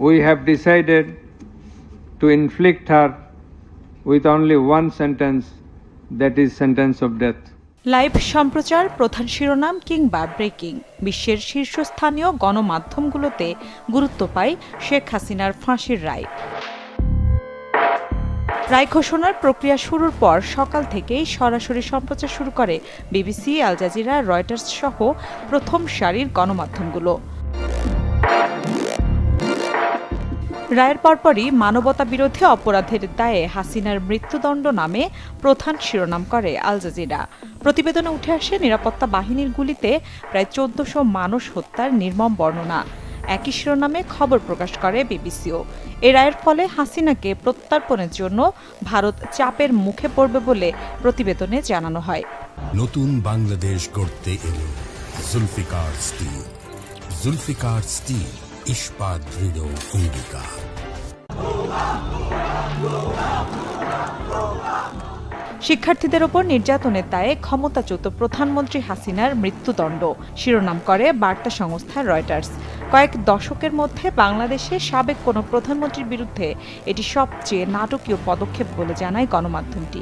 we have decided to inflict her with only one sentence, that is sentence of death. Live সম্প্রচার, প্রধান শিরোনাম কিংবা breaking, বিশ্বের শীর্ষস্থানীয় গণমাধ্যমগুলোতে গুরুত্ব পায় শেখ হাসিনার ফাঁসির রায়। রায় ঘোষণার প্রক্রিয়া শুরুর পর সকাল থেকেই সরাসরি সম্প্রচার শুরু করে বিবিসি, আল জাজিরা, রয়টার্স সহ প্রথম সারির গণমাধ্যমগুলো। রায়ের পরপরই মানবতা বিরোধী অপরাধের দায়ে হাসিনার মৃত্যুদণ্ড নামে প্রধান শিরোনাম করে আল জাজিরা। প্রতিবেদনে উঠে আসে নিরাপত্তা বাহিনীর গুলিতে প্রায় ১৪০০ মানুষ হত্যার নির্মম বর্ণনা। একই শিরোনামে খবর প্রকাশ করে বিবিসিও। এ রায়ের ফলে হাসিনাকে প্রত্যর্পণের জন্য ভারত চাপের মুখে পড়বে বলে প্রতিবেদনে জানানো হয়। নতুন বাংলাদেশ গড়তে এলো জুলফিকার স্টিল। জুলফিকার স্টিল, ইস্পাত দৃঢ় অঙ্গীকার। শিক্ষার্থীদের ওপর নির্যাতনের দায়ে ক্ষমতাচ্যুত প্রধানমন্ত্রী হাসিনার মৃত্যুদণ্ড শিরোনাম করে বার্তা সংস্থা রয়টার্স। কয়েক দশকের মধ্যে বাংলাদেশের সাবেক কোনো প্রধানমন্ত্রীর বিরুদ্ধে এটি সবচেয়ে নাটকীয় পদক্ষেপ বলে জানায় গণমাধ্যমটি।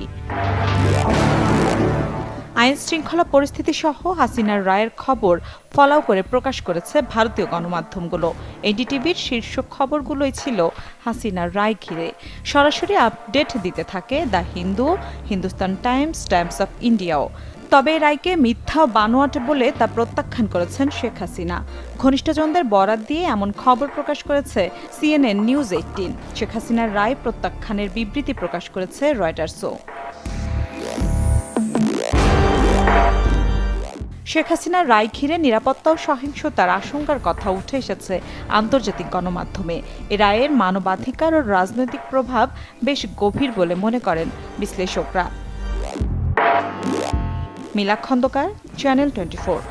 আইন শৃঙ্খলা পরিস্থিতি সহ হাসিনার রায়ের খবর ফলাও করে প্রকাশ করেছে ভারতীয় গণমাধ্যমগুলো। এনডিটিভির শীর্ষ খবরগুলোই ছিল হাসিনার রায় ঘিরে। সরাসরি আপডেট দিতে থাকে the Hindu, Hindustan Times, Times of ইন্ডিয়াও। তবে রায়কে মিথ্যা ও বানোয়াট বলে তা প্রত্যাখ্যান করেছেন শেখ হাসিনা। ঘনিষ্ঠজনদের বরাত দিয়ে এমন খবর প্রকাশ করেছে CNN নিউজ 18। শেখ হাসিনার রায় প্রত্যাখ্যানের বিবৃতি প্রকাশ করেছে রয়টার্সও। শেখ হাসিনার রায় ঘিরে নিরাপত্তা ও সহিংসতার আশঙ্কার কথা উঠে এসেছে আন্তর্জাতিক গণমাধ্যমে। এ রায়ের মানবাধিকার ও রাজনৈতিক প্রভাব বেশ গভীর বলে মনে করেন বিশ্লেষকরা। মিলা খন্দকার, চ্যানেল 24।